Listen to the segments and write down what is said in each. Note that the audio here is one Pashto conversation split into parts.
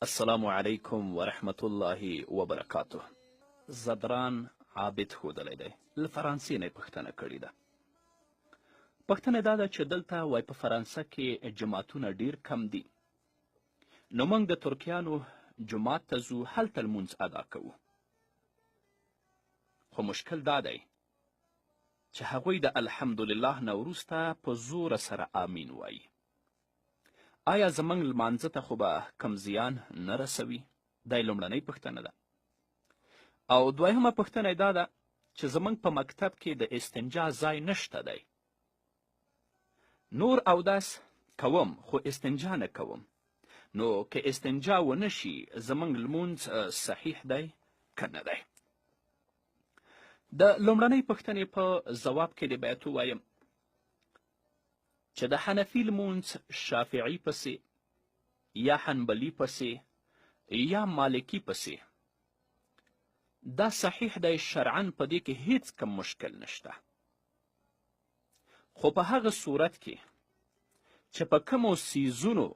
السلام علیکم ورحمت الله وبرکاته. زدران عابد ښودلی دی. له فرانسې نه یې پوښتنه کړې ده. پوښتنه دا ده چې دلته وایي په فرانسه کې جماعتونه ډیر کم دي، نو موږ د ترکیانو جومات ته ځو، هلته لمونځ ادا کوو. خو مشکل دا دی چې هغوی د الحمدلله نه وروسته په زوره سره آمین وایي. آیا زموږ لمانځه ته خو به کم زیان نه رسوي؟ دا یې لومړنۍ پوښتنه ده. او دویمه پوښتنه یې دا ده چې زموږ په مکتب کې د استنجا ځای نشته دی. نور اودس کوم خو استنجا نه کوم، نو که استنجا ونه شي زموږ لمونځ صحیح دی که نه دی؟ د لومړنۍ پوښتنې په ځواب کې دې باید ووایم چې د حنفي لمونځ شافعي پسې یا حنبلي پسې یا مالکي پسې دا صحیح دی، شرعاً په دې کې هیڅ کم مشکل نشته. خو په هغه صورت کې چې په کومو څیزونو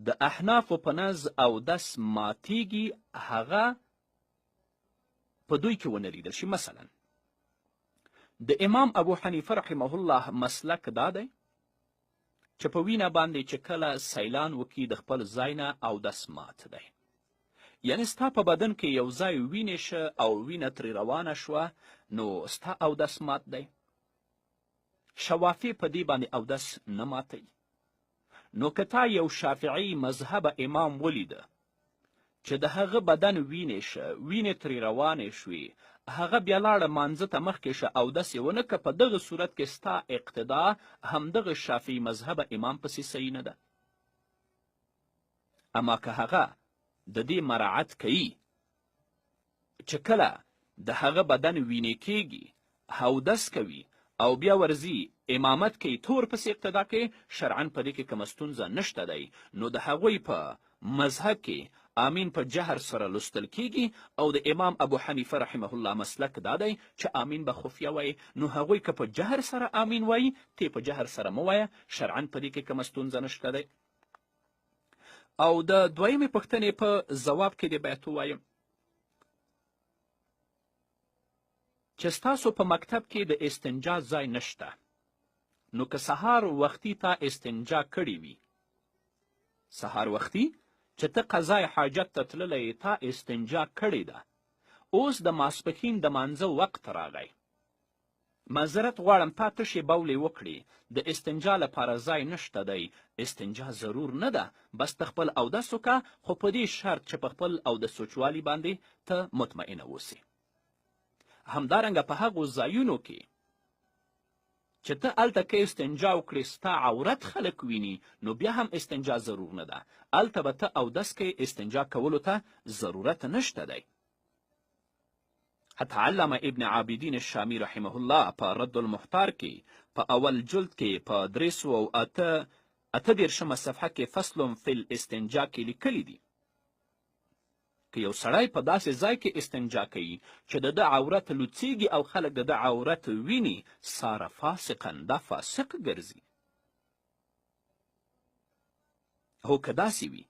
د احنافو په نزد اودس ماتیږي هغه په دوی کې ونه لیدل شي. مثلا د امام ابو حنیفه رحمه الله مسلک دا دی چې په وینه باندې چې کله سیلان وکړي د خپل ځای نه اودس مات دی. یعنې ستا په بدن کې یو ځای وینې شه او وینه ترې روانه شوه نو ستا اودس مات دی. شوافی په دې باندې اودس نه ماتوي. نو که تا یو شافعي مذهبه امام ولیده چې د هغه بدن وینې شه، وینې ترې روانې شوې، هغه بیا لاړه مانځه ته مخکې شه اودس یې ونه که، په دغه صورت کې ستا اقتدا همدغه شافعي مذهبه امام پسې صحیح نه ده. اما که هغه د دې مراعت کوي چې کله د هغه بدن وینې کېږي اودس کوي او بیا ورځي امامت کوي، تور پسې اقتدا کوي، شرعاً په دې کې کومه ستونزه نشته دی. نو د هغوی په مذهب کې آمین په جهر سره لوستل کیږي او د امام ابو حنیفه رحمه الله مسلک دا دی چې آمین به خفیه وایي. نو هغوی که په جهر سره آمین وایي، تی په جهر سره مه وایه، شرعاً په دې کې کومه ستونزه نشته دی. او د دویمې پوښتنې په ځواب کې دې باید ووایم چې ستاسو په مکتب کې د استنجا ځای نشته، نو که سهار وختي تا استنجا کړې وي، سهار وختي چې ته قضای حاجت ته تللی تا استنجا کړې ده، اوس د ماسپښین د مانځه وقت راغی، معذرت غواړم تا تشې بولې وکړې، د استنجا لپاره ځای نشته دی، استنجا ضرور نه ده، بس ته خپل اودس وکړه، خو په دې شرط چې په خپل اودس وچوالي باندې ته مطمئنه اوسې. همدارنګه په هغو ځایونو کې چې ته هلته که استنجا وکړې ستا عورت خلک ویني، نو بیا هم استنجا ضرور نه ده، هلته به ته اودس کې استنجا کولو ته ضرورت نشته دی. حتی علامه ابن عابدین الشامی رحمه الله په رد المحتار کې په اول جلد کې په 338 صفحه کې فصل فی الاستنجا کې لیکلی دي که یو سړی په داسې ځای کې استنجا کوي چې د ده عورت لوڅیږي او خلک د ده عورت ویني، ساره فاسقا، دا فاسق ګرځي. هو که داسې وي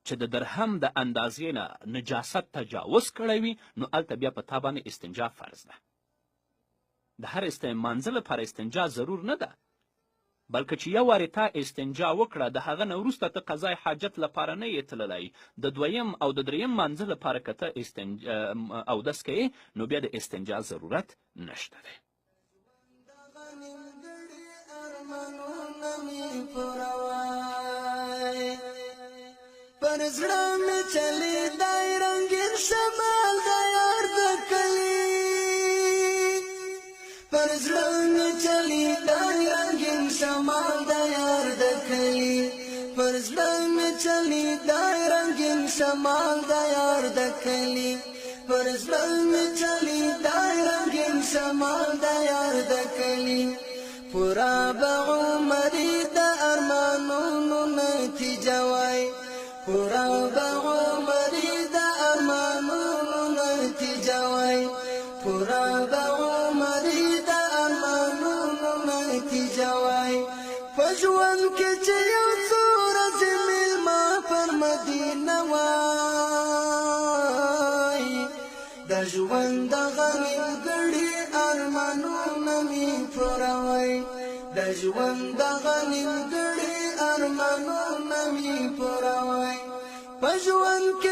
چې د درهم د اندازې نه نجاست تجاوز کړی وي، نو هلته بیا په تا باندې استنجا فرض ده. د هر مانځه لپاره استنجا ضرور نه ده، بلکې چې یو وارې تا استنجا وکړه د هغه نه وروسته ته قضای حاجت لپاره نه یې تللی، د دویم او د دریم مانځه لپاره که ته اودس کوې نو بیا د استنجا ضرورت نشته دی. پر زړه مې چلی دی رنګین شمال د یار د کلي، پر زړه مې چلی دی رنګین شمال د یار د کلي، پر زړه مې چلی دی رنګین شمال د یار د کلي، پر زړه مې چلی دی رنګین شمال د یار د کلي، پورا به عمرې د ارمانونو نتیجه وای، پورا به عمرې د ارمانونو نتیجه وای، پورا به عمرې د ارمانونو نتیجه وای، په ژوند کې چې یو څو ورځې مېلمه پر مدینه وای، د ژوند دغه نیمګړي ارمانونه مې پوروئ د ژوند دغه نیمګړي ارمانونه مې پوروئ په ژوند کې